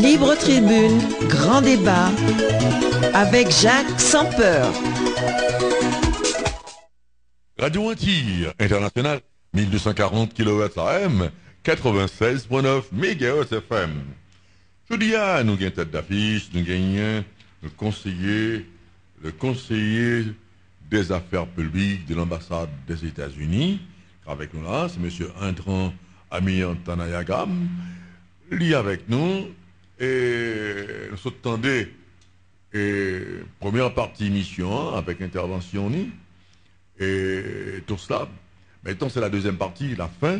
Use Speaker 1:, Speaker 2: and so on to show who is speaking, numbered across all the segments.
Speaker 1: Libre tribune, grand débat avec Jacques sans peur.
Speaker 2: Radio Antilles International, 1240 kHz AM, 96.9 MHz FM. Je dis à nous gagnons tête d'affiche, nous gagnons le conseiller des affaires publiques de l'ambassade des États-Unis. Avec nous là, c'est M. Indran Amiantanayagam. Il est avec nous et nous attendons première partie mission avec intervention et tout cela. Maintenant, c'est la deuxième partie, la fin.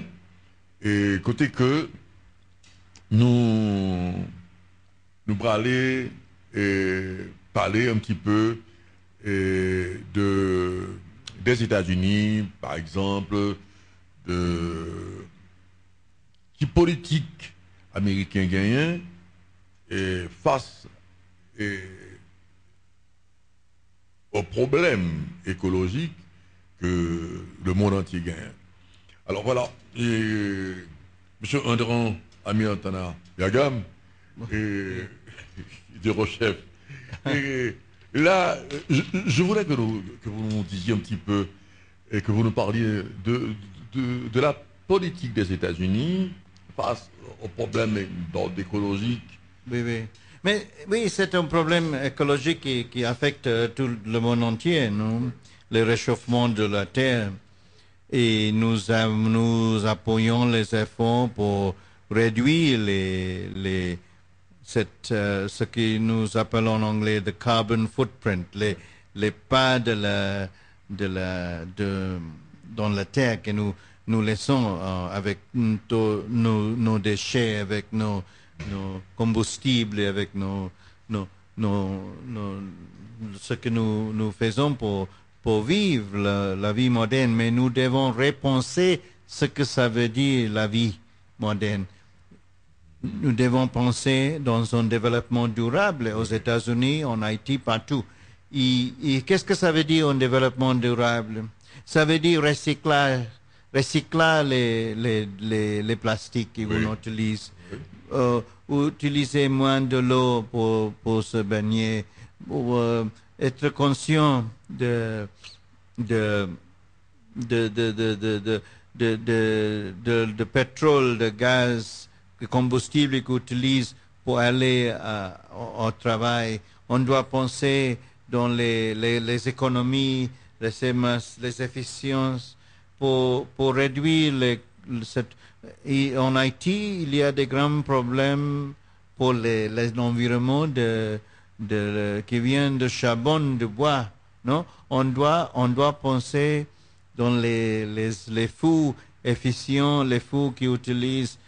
Speaker 2: Et côté que nous allons aller parler un petit peu des États-Unis, par exemple, qui politique américain gagnant face aux problèmes écologiques que le monde entier gagne. Alors voilà, M. Indran Amiantanayagam, chef. Et là, je voudrais que vous nous disiez un petit peu et que vous nous parliez de la politique des États-Unis face aux problèmes d'ordre écologique.
Speaker 3: Oui, oui. Mais oui, c'est un problème écologique qui affecte tout le monde entier, non? Le réchauffement de la Terre. Et nous appuyons les efforts pour réduire ce que nous appelons en anglais the carbon footprint, les pas dans la terre que nous laissons avec nos déchets, avec nos combustibles, avec ce que nous faisons pour vivre la vie moderne, mais nous devons repenser ce que ça veut dire la vie moderne. Nous devons penser dans un développement durable aux États-Unis, en Haïti, partout. Et qu'est-ce que ça veut dire un développement durable? Ça veut dire recycler les plastiques qu'on utilise, utiliser moins de l'eau pour se baigner, pour être conscient de pétrole, de gaz, de combustible qu'on utilise pour aller au travail. On doit penser dans les économies, les efficiences pour réduire et en Haïti, il y a des grands problèmes pour l'environnement qui vient de charbon, de bois, non? On doit penser dans les fours efficients, les fours qui utilisent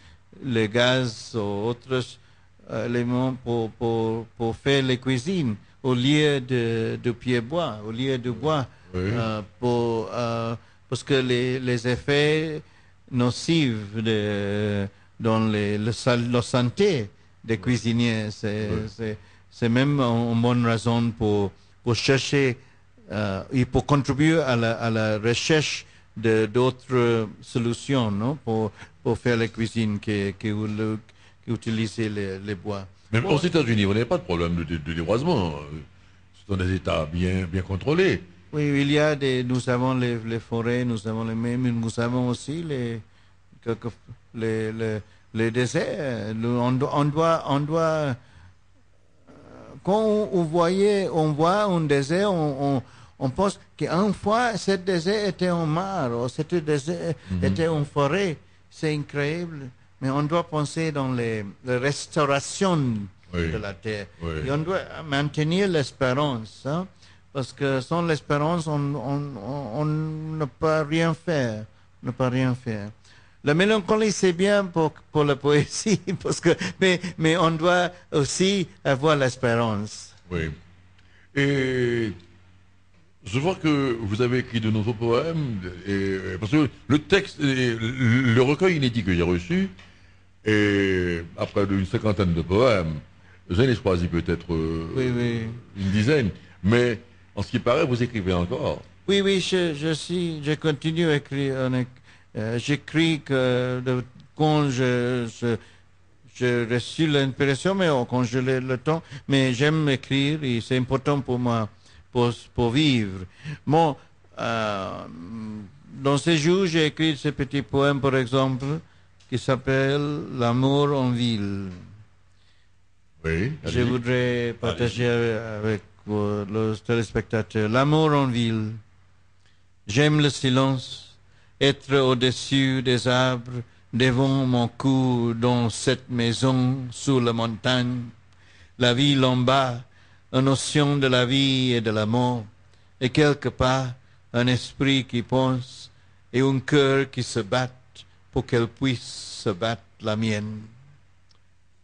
Speaker 3: le gaz ou autres éléments pour faire les cuisines au lieu de pied-bois, au lieu de bois,
Speaker 2: Oui.
Speaker 3: parce que les effets nocifs dans la santé des cuisiniers, c'est même une bonne raison pour chercher et pour contribuer à la recherche d'autres solutions, non, pour faire la cuisine qui utilisent les bois.
Speaker 2: Même aux États-Unis, vous n'avez pas de problème de déboisement. Ce sont des États bien contrôlés.
Speaker 3: Oui, nous avons les forêts, nous avons nous avons aussi les déserts. On doit quand on voit un désert, on pense qu'une fois, ce désert était en mer, ou ce désert était en forêt. C'est incroyable. Mais on doit penser dans la restauration de la terre.
Speaker 2: Oui.
Speaker 3: Et on doit maintenir l'espérance. Hein, parce que sans l'espérance, on ne peut rien faire. La mélancolie, c'est bien pour la poésie, mais on doit aussi avoir l'espérance.
Speaker 2: Oui. Et je vois que vous avez écrit de nouveaux poèmes, parce que le texte, le recueil inédit que j'ai reçu, et après une cinquantaine de poèmes, j'en ai choisi peut-être une dizaine, mais en ce qui paraît, vous écrivez encore.
Speaker 3: Oui, oui, je continue à écrire. J'écris quand j'ai reçu l'inspiration, mais quand j'ai le temps. Mais j'aime écrire et c'est important pour moi pour vivre. Bon, dans ces jours, j'ai écrit ce petit poème, par exemple, qui s'appelle L'amour en ville.
Speaker 2: Oui.
Speaker 3: Je voudrais partager avec les téléspectateurs. L'amour en ville. J'aime le silence, être au-dessus des arbres, devant mon cou dans cette maison sous la montagne. La ville en bas, une notion de la vie et de la mort, et quelque part, un esprit qui pense et un cœur qui se bat pour qu'elle puisse se battre la mienne.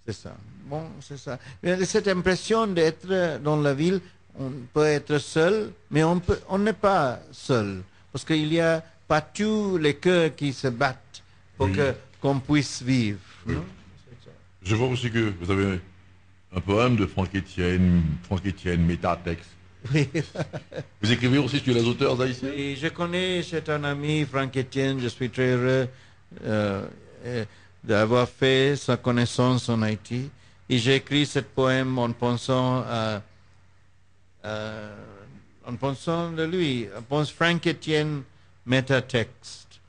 Speaker 3: C'est ça. Bon, c'est ça. Cette impression d'être dans la ville, on peut être seul, mais on n'est pas seul. Parce qu'il y a pas tous les cœurs qui se battent pour qu'on puisse vivre.
Speaker 2: Oui. Je vois aussi que vous avez un poème de Franck Etienne, métatexte.
Speaker 3: Oui.
Speaker 2: Vous écrivez aussi sur les auteurs haïtiens?
Speaker 3: Oui, je connais, c'est un ami, Franck Etienne, je suis très heureux d'avoir fait sa connaissance en Haïti. Et j'ai écrit ce poème en pensant de lui. Je pense Franck Etienne, métatexte.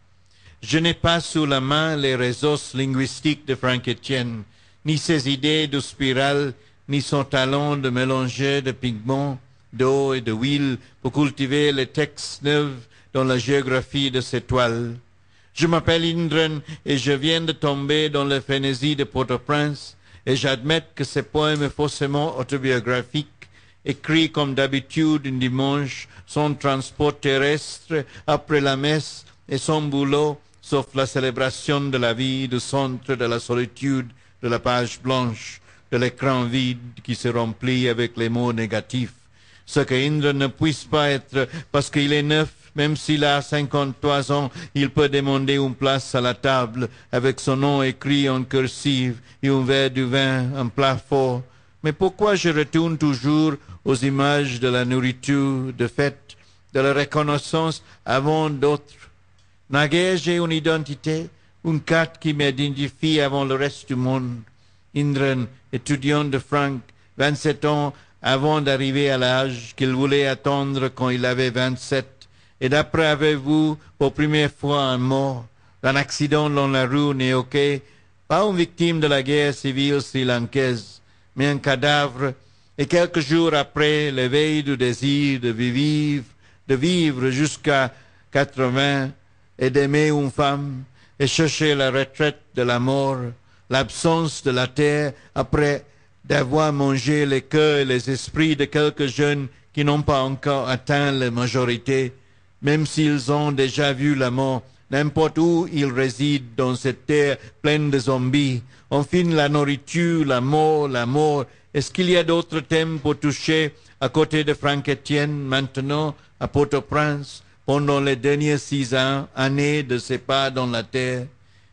Speaker 3: Je n'ai pas sous la main les réseaux linguistiques de Franck Etienne, ni ses idées de spirale, ni son talent de mélanger de pigments, d'eau et de huile pour cultiver les textes neufs dans la géographie de ces toiles. Je m'appelle Indren et je viens de tomber dans la frénésie de Port-au-Prince et j'admets que ce poème est faussement autobiographique, écrit comme d'habitude un dimanche, son transport terrestre après la messe et son boulot, sauf la célébration de la vie du centre de la solitude, de la page blanche, de l'écran vide qui se remplit avec les mots négatifs. Ce que Indra ne puisse pas être parce qu'il est neuf, même s'il a 53 ans, il peut demander une place à la table avec son nom écrit en cursive et un verre de vin, un plat fort. Mais pourquoi je retourne toujours aux images de la nourriture, de fête, de la reconnaissance avant d'autres? Naguère, j'ai une identité, une carte qui m'identifie avant le reste du monde. Indren, étudiant de Franck, 27 ans avant d'arriver à l'âge qu'il voulait attendre quand il avait 27. Et d'après avez-vous, pour première fois, un mort, un accident dans la rue Néoké, pas une victime de la guerre civile sri-lankaise, mais un cadavre, et quelques jours après, l'éveil du désir de vivre jusqu'à 80, et d'aimer une femme, et chercher la retraite de la mort, l'absence de la terre après d'avoir mangé les cœurs et les esprits de quelques jeunes qui n'ont pas encore atteint la majorité, même s'ils ont déjà vu la mort, n'importe où ils résident dans cette terre pleine de zombies. Enfin, la nourriture, la mort. Est-ce qu'il y a d'autres thèmes pour toucher à côté de Franck Etienne maintenant à Port-au-Prince pendant les dernières 6 années de ses pas dans la terre?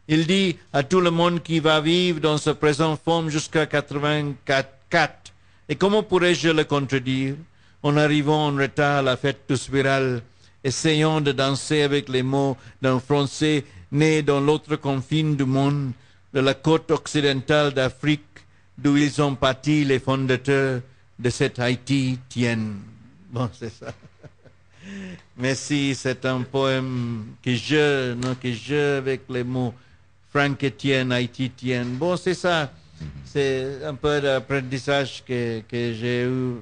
Speaker 3: Il dit à tout le monde qui va vivre dans ce présent forme jusqu'à 84. Et comment pourrais-je le contredire en arrivant en retard à la fête du Spiral, essayant de danser avec les mots d'un Français né dans l'autre confine du monde, de la côte occidentale d'Afrique, d'où ils ont parti les fondateurs de cette Haïti tienne. Bon, c'est ça. Merci, c'est un poème que je avec les mots Franck Etienne, Haïti tienne. Bon, c'est ça. C'est un peu d'apprentissage que j'ai eu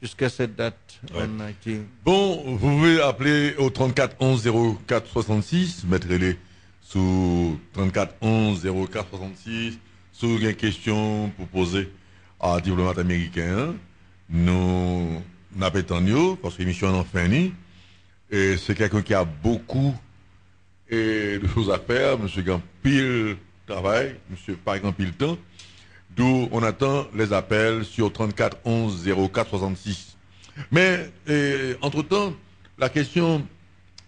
Speaker 3: jusqu'à cette date en Haïti.
Speaker 2: Bon, vous pouvez appeler au 34 11 04 66, mettrez-les sous 34 11 04 66, sous une question pour poser à diplomate américain. Nous n'appelons parce que l'émission en fin. Et c'est quelqu'un qui a beaucoup de choses à faire, monsieur qui a pile travail, monsieur pas grand pile temps. D'où on attend les appels sur 34 11 04 66. Mais entre-temps, la question,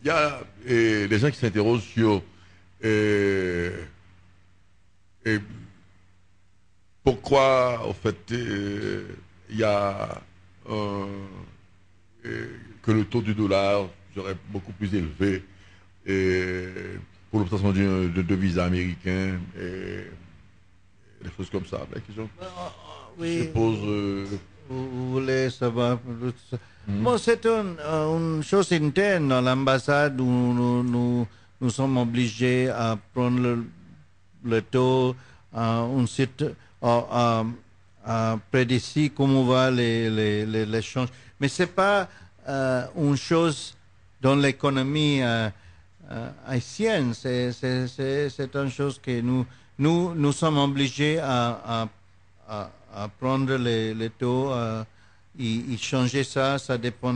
Speaker 2: il y a des gens qui s'interrogent sur pourquoi, en fait, il y a que le taux du dollar serait beaucoup plus élevé pour l'obtention de visa américain et des choses comme ça. Mais je suppose.
Speaker 3: Vous voulez savoir plus? Bon, c'est une chose interne dans l'ambassade où nous sommes obligés à prendre le taux un site prédécis comment va l'échange. Mais c'est pas une chose dans l'économie haïtienne. C'est une chose que nous sommes obligés à prendre les taux et changer ça. Ça dépend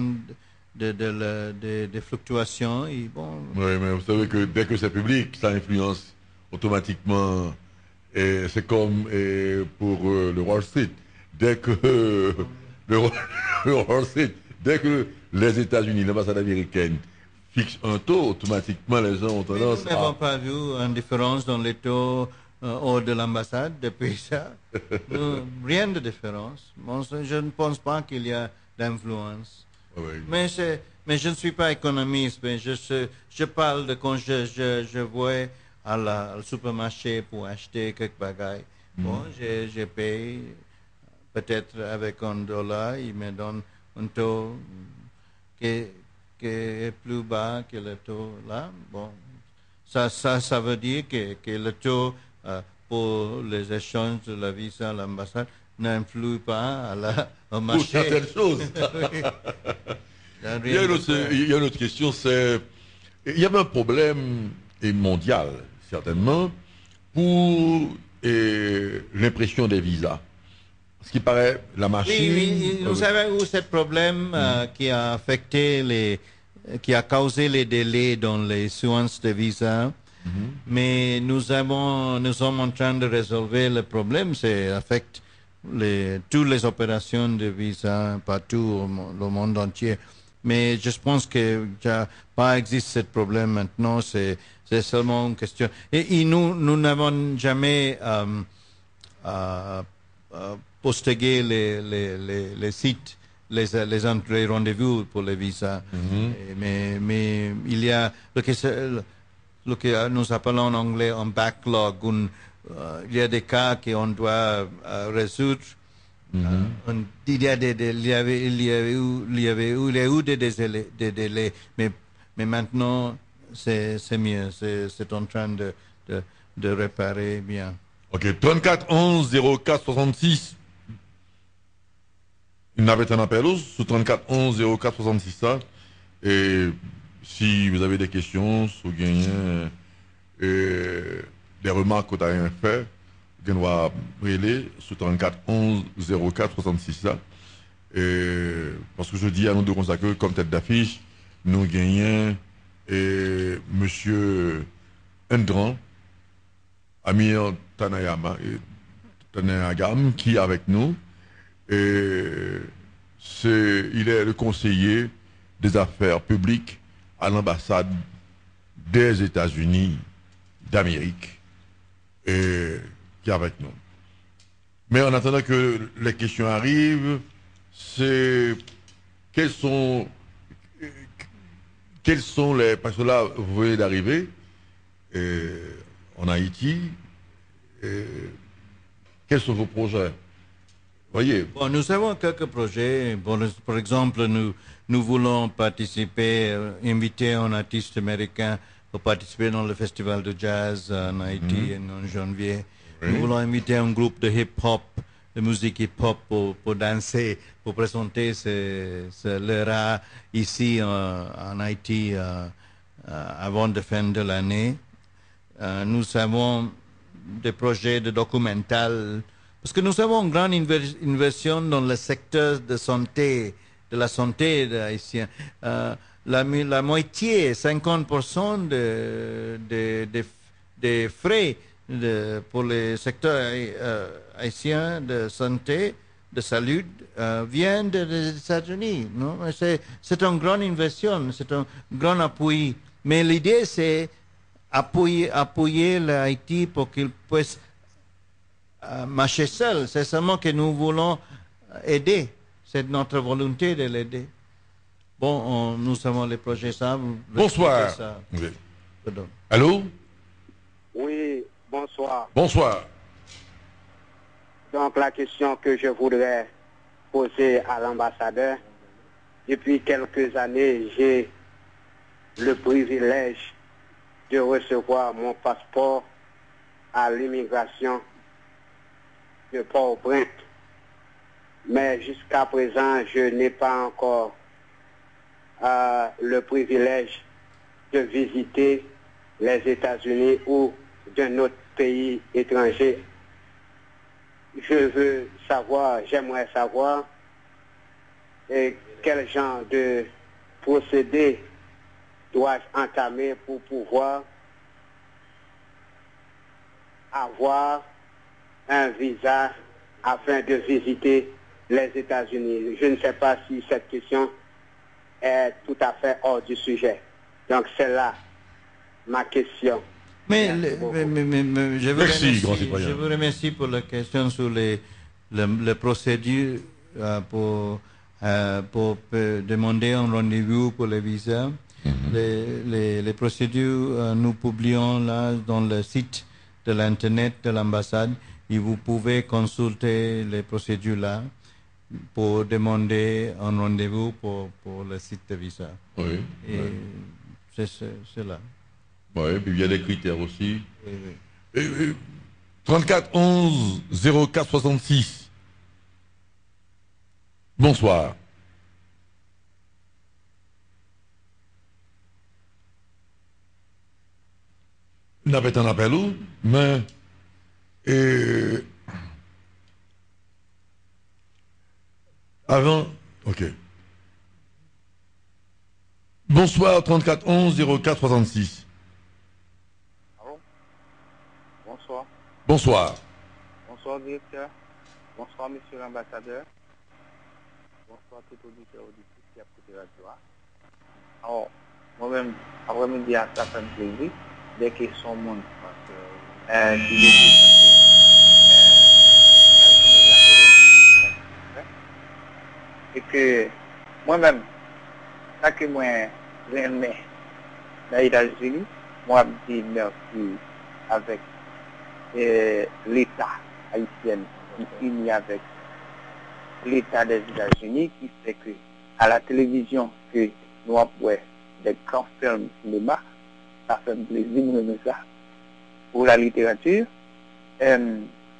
Speaker 3: des fluctuations. Et bon.
Speaker 2: Oui, mais vous savez que dès que c'est public, ça influence automatiquement. Et c'est comme pour le Wall Street. Dès que le Wall Street, dès que les États-Unis, l'ambassade américaine fixe un taux, automatiquement les gens ont tendance
Speaker 3: à... Nous n'avons pas vu une différence dans les taux hors de l'ambassade depuis ça. Rien de différence. Bon, je ne pense pas qu'il y a d'influence.
Speaker 2: Oui.
Speaker 3: Mais je ne suis pas économiste, mais je parle de quand je vois au supermarché pour acheter quelques bagages. Bon, je paye peut-être avec $1, il me donne un taux qui est plus bas que le taux là. Bon, ça veut dire que le taux pour les échanges de la visa à l'ambassade n'influe pas au marché.
Speaker 2: Pour certaines choses. Il y a une autre question, c'est il y avait un problème mondial, certainement, pour l'impression des visas. Ce qui paraît, la machine...
Speaker 3: Oui, vous savez où ce problème qui a affecté qui a causé les délais dans les issuances de visas. Mais nous sommes en train de résoudre le problème. Ça affecte toutes les opérations de visa partout au monde entier. Mais je pense que pas existe ce problème maintenant. C'est seulement une question. Et nous n'avons jamais postergué les sites, les rendez-vous pour les visas. Mais il y a ce que nous appelons en anglais un backlog. Il y a des cas qu'on doit résoudre. Il y avait eu des délais, mais maintenant c'est mieux. C'est en train de réparer bien.
Speaker 2: Ok, 34 11 04 66. Il n'avait un appel sur 34 11 04 66 ça. Et si vous avez des questions, si vous gagnez des remarques que vous avez fait, vous pouvez brûler sur 34 11 04 66 ça. Parce que je dis à nous deux que comme tête d'affiche, nous gagnons Monsieur Endran, Amir Tanayagam, qui est avec nous. Il est le conseiller des affaires publiques à l'ambassade des États-Unis d'Amérique qui est avec nous. Mais en attendant que les questions arrivent, c'est quels sont les... Parce que là, vous venez d'arriver en Haïti. Quels sont vos projets? Voyez.
Speaker 3: Bon, nous avons quelques projets. Bon, par exemple, nous voulons participer, inviter un artiste américain pour participer dans le festival de jazz en Haïti en janvier. Oui. Nous voulons inviter un groupe de hip-hop, de musique hip-hop pour danser, pour présenter leur art ici en Haïti avant la fin de l'année. Nous avons des projets de documental, parce que nous avons une grande inversion dans le secteur de santé, de la santé des Haïtiens. La moitié, 50% des frais pour le secteur haïtien de santé, de salut, viennent des États-Unis. C'est une grande inversion, c'est un grand appui. Mais l'idée, c'est appuyer l'Haïti pour qu'il puisse marcher seul. C'est seulement que nous voulons aider. C'est notre volonté de l'aider. Bon, nous avons les projets ça.
Speaker 2: Bonsoir.
Speaker 3: Ça.
Speaker 2: Oui.
Speaker 3: Pardon.
Speaker 2: Allô?
Speaker 4: Oui, bonsoir.
Speaker 2: Bonsoir.
Speaker 4: Donc la question que je voudrais poser à l'ambassadeur, depuis quelques années, j'ai le privilège de recevoir mon passeport à l'immigration de Port-au-Prince. Mais jusqu'à présent, je n'ai pas encore le privilège de visiter les États-Unis ou d'un autre pays étranger. J'aimerais savoir quel genre de procédé dois-je entamer pour pouvoir avoir un visa afin de visiter les États-Unis. Je ne sais pas si cette question est tout à fait hors du sujet. Donc c'est là ma question.
Speaker 3: Mais je vous remercie pour la question sur les procédures pour demander un rendez-vous pour le visa. Les procédures, nous publions là dans le site de l'Internet de l'ambassade et vous pouvez consulter les procédures là pour demander un rendez-vous pour le site de visa.
Speaker 2: Oui.
Speaker 3: Et
Speaker 2: oui.
Speaker 3: C'est là.
Speaker 2: Oui, puis il y a des critères aussi.
Speaker 3: Oui, oui.
Speaker 2: 34 11 04 66. Bonsoir. Nous avons un appel où? Mais. Avant. Ok. Bonsoir, 34 11 04 66.
Speaker 5: Allô? Bonsoir.
Speaker 2: Bonsoir.
Speaker 5: Bonsoir, directeur. Bonsoir, monsieur l'ambassadeur. Bonsoir, tout auditeur auditrice qui a écouté la joie. Alors, moi-même, après-midi, ça fait un plaisir. Dès qu'ils sont mon, parce que et que moi-même, ça que moi j'aime dans les États-Unis, moi je dis merci avec l'État haïtien qui finit avec l'État des États-Unis qui fait que à la télévision que nous avons des grands films cinéma, ça fait plaisir de nous ça. Pour la littérature,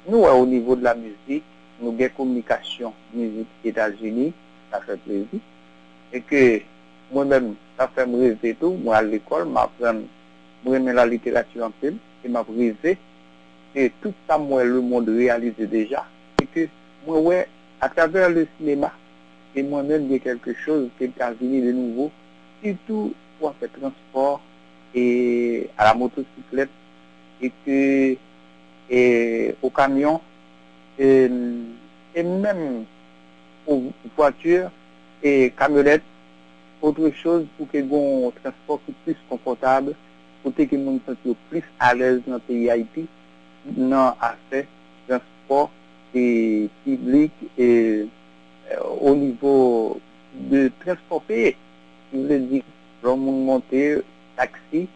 Speaker 5: nous au niveau de la musique, nous avons communication musique États-Unis, ça fait plaisir. Et que moi-même, ça fait me rêver tout. Moi, à l'école, j'apprends la littérature en film et m'a rêvé. Et tout ça, moi, le monde réalise déjà. Et que moi, ouais, à travers le cinéma, et moi-même, il y a quelque chose qui est États-Unis de nouveau, surtout pour faire transport et à la motocyclette et que au camion et même aux voitures et camionnettes, autre chose pour que un transport plus confortable, pour que les gens se sentent plus à l'aise dans le pays Haïti, dans l'aspect transport et public et au niveau de transport payé. Je veux dire, l'homme monter, taxi,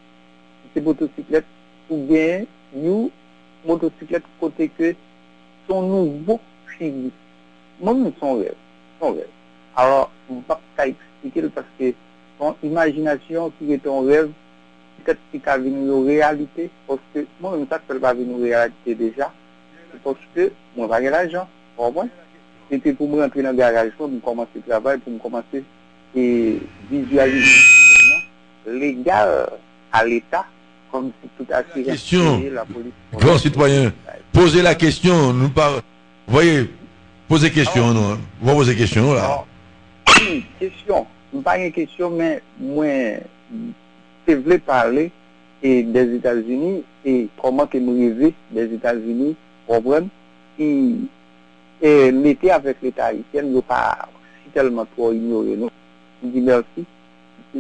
Speaker 5: c'est motocyclette, ou bien, nous, motocyclette, côté que son nouveau film. Moi, nous son rêve. Alors, je ne peux pas expliquer parce que son imagination qui est ton rêve, peut-être qu'il va venir en réalité, parce que moi, je ne peux pas venir en réalité déjà, parce que moi, je n'ai pas l'argent, vous comprenez? C'était pour me rentrer dans le garage, pour me commencer le travail, pour me commencer et visualiser légal à l'État, comme si tout assuré
Speaker 2: Question.
Speaker 5: la police.
Speaker 2: Grand citoyen, posez la question, nous pas. Voyez, posez question, non? Vous posez question, là.
Speaker 5: Question. Pas une question, mais moi, je voulais parler et des États-Unis et comment que nous vivons des États-Unis, comprendre, et l'été avec l'État haïtien, nous pas si tellement trop ignoré, nous. Je dis merci.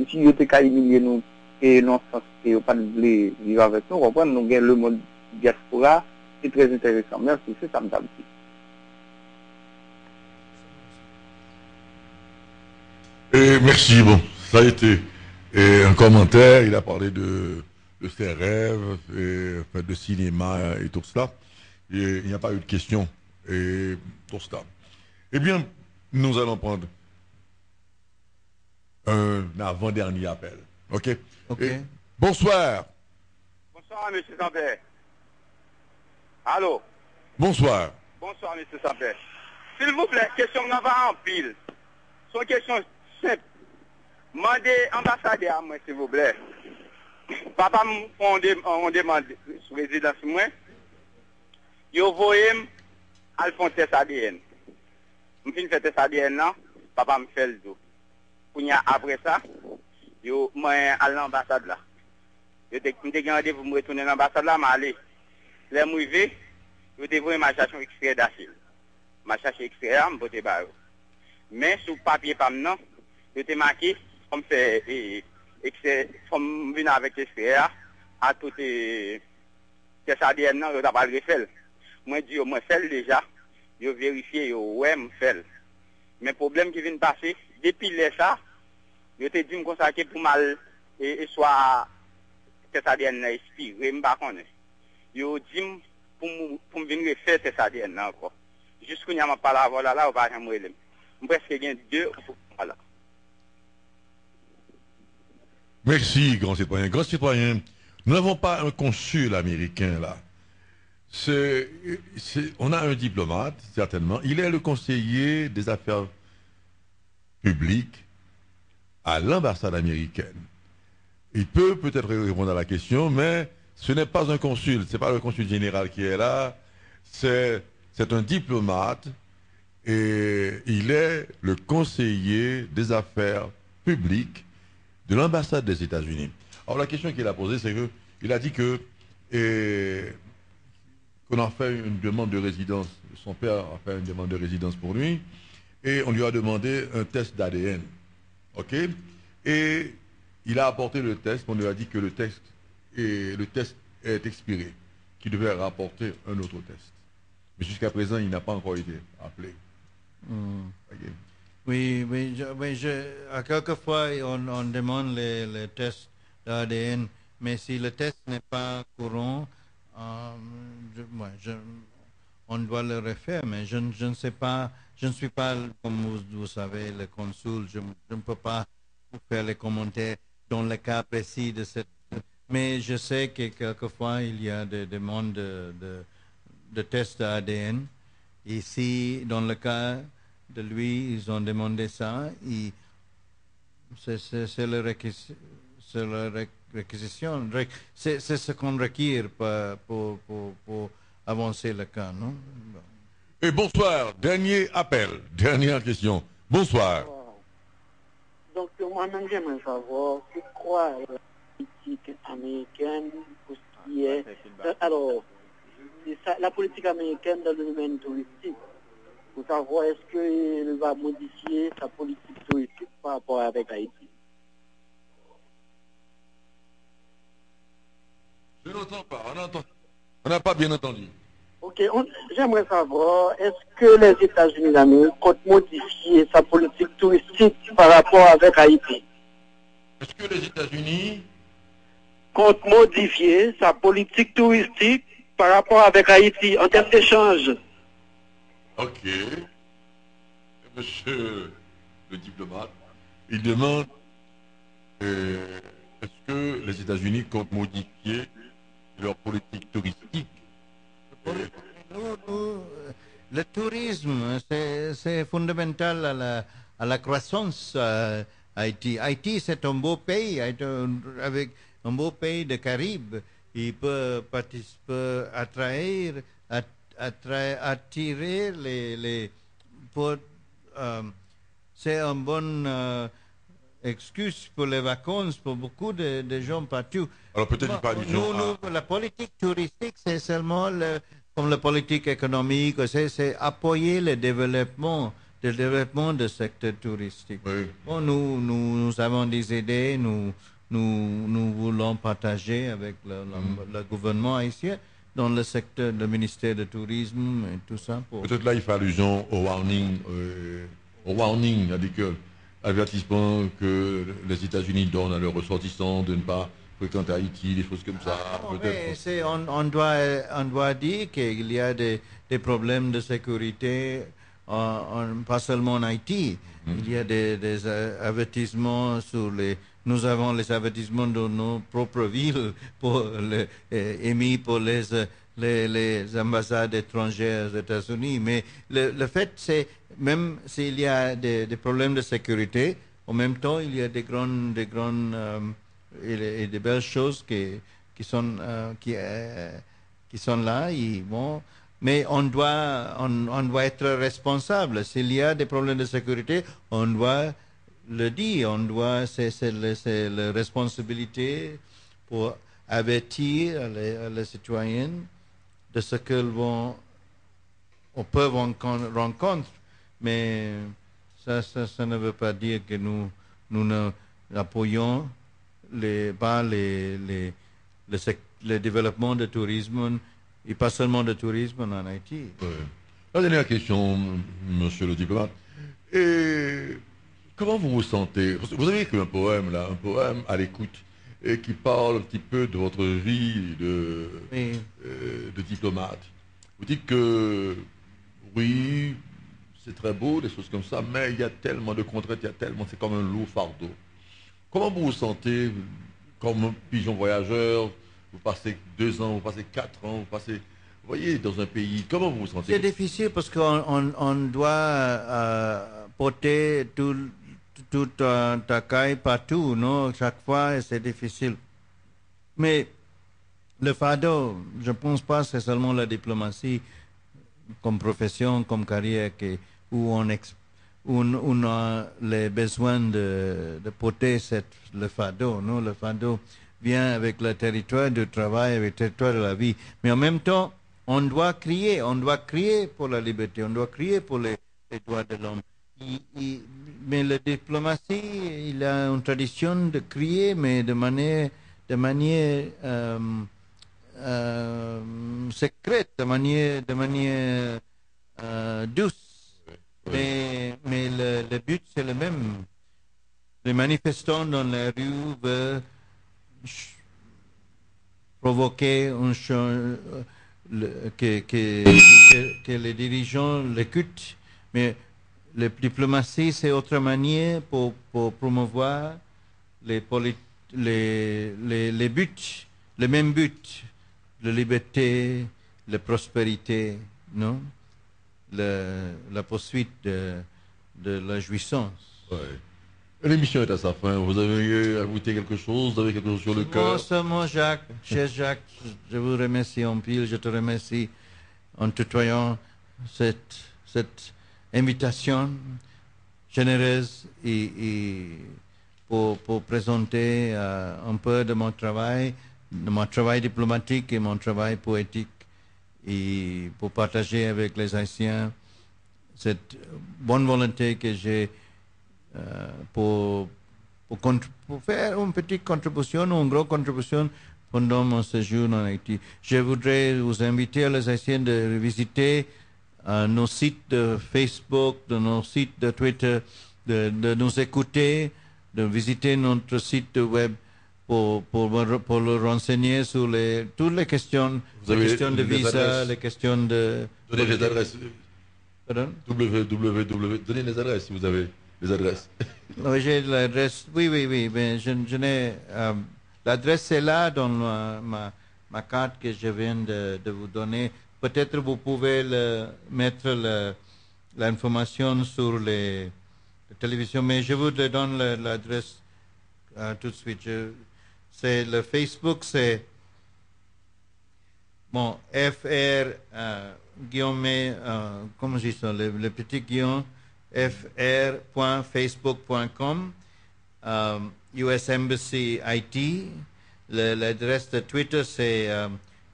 Speaker 5: Si vous êtes humilié nous, et non sens que vous pas de vivre avec nous, comprendre, nous avons le monde diaspora, c'est très intéressant. Merci, c'est ça me dit.
Speaker 2: Et merci, bon, ça a été un commentaire, il a parlé de ses rêves, de cinéma et tout cela. Et il n'y a pas eu de questions et tout cela. Eh bien, nous allons prendre un avant-dernier appel. OK?
Speaker 3: OK.
Speaker 2: Bonsoir.
Speaker 6: Bonsoir, M. Sampé. Allô?
Speaker 2: Bonsoir.
Speaker 6: Bonsoir, M. Sampé. S'il vous plaît, question n'a pas en pile. C'est une question simple. Mandez ambassadeur à moi, s'il vous plaît. Papa on demande sur résidence moi. Yo voyez al font test ADN. Je finis faire test ADN là, papa me fait le dos. Après ça, yo moi à l'ambassade là. Yo te rendez-vous me retourner à l'ambassade là, m'aller. Les m'rivé, yo te voyer ma chercher extrait d'asile. Ma chercher extrait là, me poser ba. Mais sur papier pas non, yo te marqué comme fait extrait comme venir avec extrait à tout test ADN non, yo t'a pas le faire. Moi dis moi fait déjà, yo vérifier yo ouais me fait. Mais problème qui vient passer depuis ça, yo te dit me consacrer pour mal et soit test ADN expiré, me pas connaît. Yo dit pour me venir faire test ADN encore. Jusqu'à n'y a pas la voilà là, on va jamais relem. Presque gain 2 voilà.
Speaker 2: Merci, grand citoyen. Grand citoyen, nous n'avons pas un consul américain là. On a un diplomate, certainement. Il est le conseiller des affaires publiques à l'ambassade américaine. Il peut peut-être répondre à la question, mais ce n'est pas un consul, ce n'est pas le consul général qui est là, c'est un diplomate et il est le conseiller des affaires publiques de l'ambassade des États-Unis. Alors la question qu'il a posée, c'est qu'il a dit que qu'on a fait une demande de résidence, son père a fait une demande de résidence pour lui, et on lui a demandé un test d'ADN. OK? Et il a apporté le test, on lui a dit que le test est expiré, qu'il devait rapporter un autre test. Mais jusqu'à présent, il n'a pas encore été appelé. Okay.
Speaker 3: Oui, à quelquefois, on demande les tests d'ADN, mais si le test n'est pas courant, on doit le refaire, mais je ne sais pas, je ne suis pas, comme vous savez, le consul, je ne peux pas vous faire les commentaires dans le cas précis de cette... Mais je sais que quelquefois, il y a des demandes de tests d'ADN. Ici, dans le cas de lui, ils ont demandé ça. C'est la réquisition. C'est ce qu'on requiert pour avancer le cas, non?
Speaker 2: Et bonsoir, dernier appel, dernière question. Bonsoir.
Speaker 7: Donc, moi-même, j'aimerais savoir, c'est quoi la politique américaine pour ce qui est... Alors, c'est ça, la politique américaine dans le domaine touristique, pour savoir est-ce qu'elle va modifier sa politique touristique par rapport avec Haïti.
Speaker 2: Je n'entends pas, on n'a pas bien entendu.
Speaker 7: Ok, j'aimerais savoir, est-ce que les États-Unis d'Amérique comptent modifier sa politique touristique par rapport avec Haïti?
Speaker 2: Est-ce que les États-Unis
Speaker 7: comptent modifier sa politique touristique par rapport avec Haïti en termes d'échange?
Speaker 2: Ok. Monsieur le diplomate, il demande est-ce que les États-Unis comptent modifier leur politique touristique?
Speaker 3: Le tourisme, c'est fondamental à la croissance Haïti. Haïti, c'est un beau pays, avec un beau pays de Caraïbes. Il peut participer, attirer les c'est une bonne excuse pour les vacances pour beaucoup de gens partout.
Speaker 2: Alors peut-être pas du genre.
Speaker 3: La politique touristique, c'est seulement comme la politique économique, c'est appuyer le développement du secteur touristique.
Speaker 2: Oui.
Speaker 3: Bon, nous avons des idées, nous voulons partager avec le gouvernement haïtien dans le secteur du ministère du Tourisme et tout ça.
Speaker 2: Peut-être là, il fait allusion au warning, c'est-à-dire que avertissement que les États-Unis donnent à leurs ressortissants de ne pas fréquenter Haïti, des choses comme ça.
Speaker 3: Mais on doit dire qu'il y a des problèmes de sécurité, pas seulement en Haïti. Il y a des avertissements sur les... Nous avons les avertissements de nos propres villes émis pour les ambassades étrangères aux États-Unis. Mais le fait, c'est, même s'il y a des problèmes de sécurité, en même temps, il y a des grandes et des belles choses qui sont là. Mais on doit être responsable. S'il y a des problèmes de sécurité, on doit le dire. C'est la responsabilité pour avertir les citoyens de ce qu'ils peuvent rencontrer. Mais ça ne veut pas dire que nous n'appuyons le développement du tourisme, et pas seulement de tourisme en Haïti.
Speaker 2: Ouais. La dernière question, monsieur le diplomate. Et comment vous vous sentez? Vous avez écrit un poème à l'écoute, et qui parle un petit peu de votre vie de diplomate. Vous dites que, oui, c'est très beau, des choses comme ça, mais il y a tellement de contraintes, c'est comme un lourd fardeau. Comment vous vous sentez comme un pigeon voyageur? Vous passez 2 ans, vous passez 4 ans, vous voyez, dans un pays. Comment vous vous sentez?
Speaker 3: C'est difficile parce qu'on doit porter tout ta caille partout, non? Chaque fois, c'est difficile. Mais le fardeau, je ne pense pas que c'est seulement la diplomatie comme profession, comme carrière, où on a les besoins de porter le fardeau. Non? Le fardeau vient avec le territoire du travail, avec le territoire de la vie. Mais en même temps, on doit crier pour la liberté, on doit crier pour les droits de l'homme. Mais la diplomatie, il a une tradition de crier, mais de manière secrète, de manière douce. Mais le but, c'est le même. Les manifestants dans la rue veulent provoquer que les dirigeants l'écoutent. Mais la diplomatie, c'est autre manière pour promouvoir les buts, les mêmes buts, la liberté, la prospérité, non? La poursuite de la jouissance.
Speaker 2: Ouais. L'émission est à sa fin. Vous avez ajouté quelque chose? Vous avez quelque chose sur le cœur?
Speaker 3: Seulement, Jacques, cher Jacques, je vous remercie en pile. Je te remercie en tutoyant cette invitation généreuse et pour présenter un peu de mon travail diplomatique et mon travail poétique, et pour partager avec les Haïtiens cette bonne volonté que j'ai pour faire une petite contribution ou une grosse contribution pendant mon séjour en Haïti. Je voudrais vous inviter, les Haïtiens, de visiter nos sites de Facebook, de nos sites de Twitter, de nous écouter, de visiter notre site web pour le renseigner sur toutes les questions, les questions de visa, les questions de...
Speaker 2: Donnez les adresses.
Speaker 3: Pardon?
Speaker 2: Donnez les adresses si vous avez les adresses.
Speaker 3: Oui, j'ai l'adresse. Oui, mais je n'ai... l'adresse est là dans ma carte que je viens de vous donner. Peut-être vous pouvez mettre l'information sur la télévision, mais je vous donne l'adresse tout de suite. C'est le Facebook, c'est bon, FR comment je dis ça, le petit guion, fr.facebook.com, US Embassy IT. L'adresse de Twitter, c'est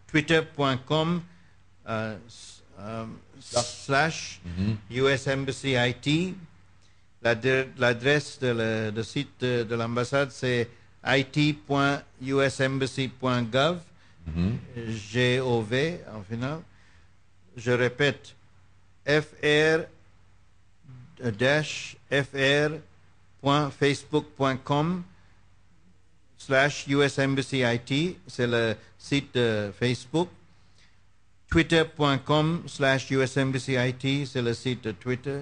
Speaker 3: twitter.com / US Embassy IT. L'adresse de site de l'ambassade, c'est it.usembassy.gov, G-O-V en final. Je répète, fr-fr facebook.com/USEmbassyIT, c'est le site de Facebook. Twitter.com/USEmbassyIT, c'est le site de Twitter.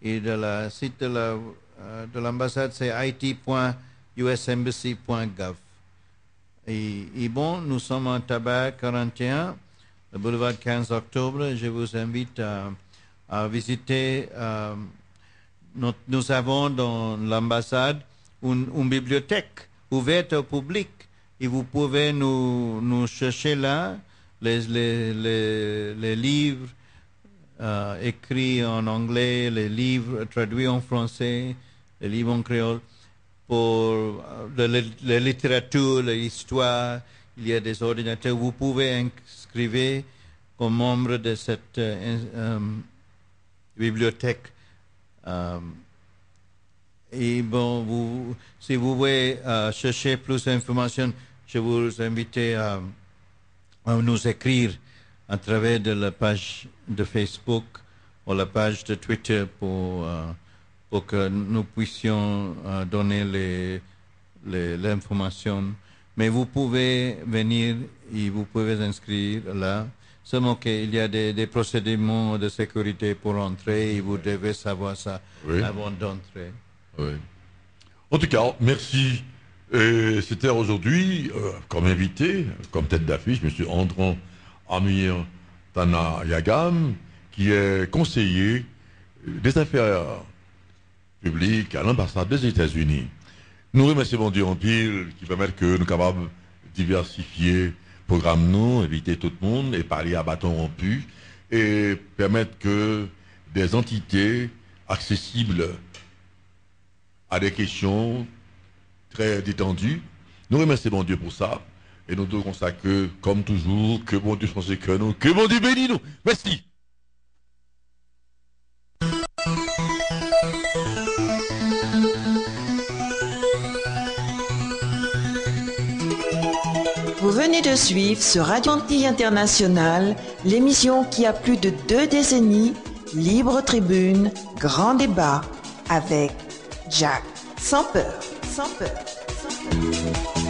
Speaker 3: Et de la site de l'ambassade, c'est it.usembassy.gov. Et bon, nous sommes en Tabac 41, le boulevard 15 octobre. Je vous invite à visiter. Nous avons dans l'ambassade une bibliothèque ouverte au public. Et vous pouvez nous chercher là les livres écrits en anglais, les livres traduits en français, les livres en créole, pour la littérature, l'histoire. Il y a des ordinateurs. Vous pouvez inscrire comme membre de cette bibliothèque. Et bon, si vous voulez chercher plus d'informations, je vous invite à nous écrire à travers de la page de Facebook ou la page de Twitter pour que nous puissions donner l'information. Mais vous pouvez venir et vous pouvez inscrire là. Seulement qu'il y a des procédures de sécurité pour entrer et vous devez savoir ça avant d'entrer.
Speaker 2: Oui. En tout cas, merci. C'était aujourd'hui, comme invité, comme tête d'affiche, M. Andron Amir Tanayagam, qui est conseiller des affaires publiques à l'ambassade des États-Unis. Nous remercions Dieu en pile qui permet que nous sommes capables de diversifier le programme, nous, éviter tout le monde et parler à bâton rompu et permettre que des entités accessibles à des questions très détendues. Nous remercions Dieu pour ça. Et nous devons ça que, comme toujours, que bon Dieu pense que nous, que bon Dieu bénisse nous. Merci.
Speaker 1: Vous venez de suivre sur Radio Antilles International l'émission qui a plus de 2 décennies, Libre Tribune, Grand Débat, avec Jack. Sans peur, sans peur, sans peur.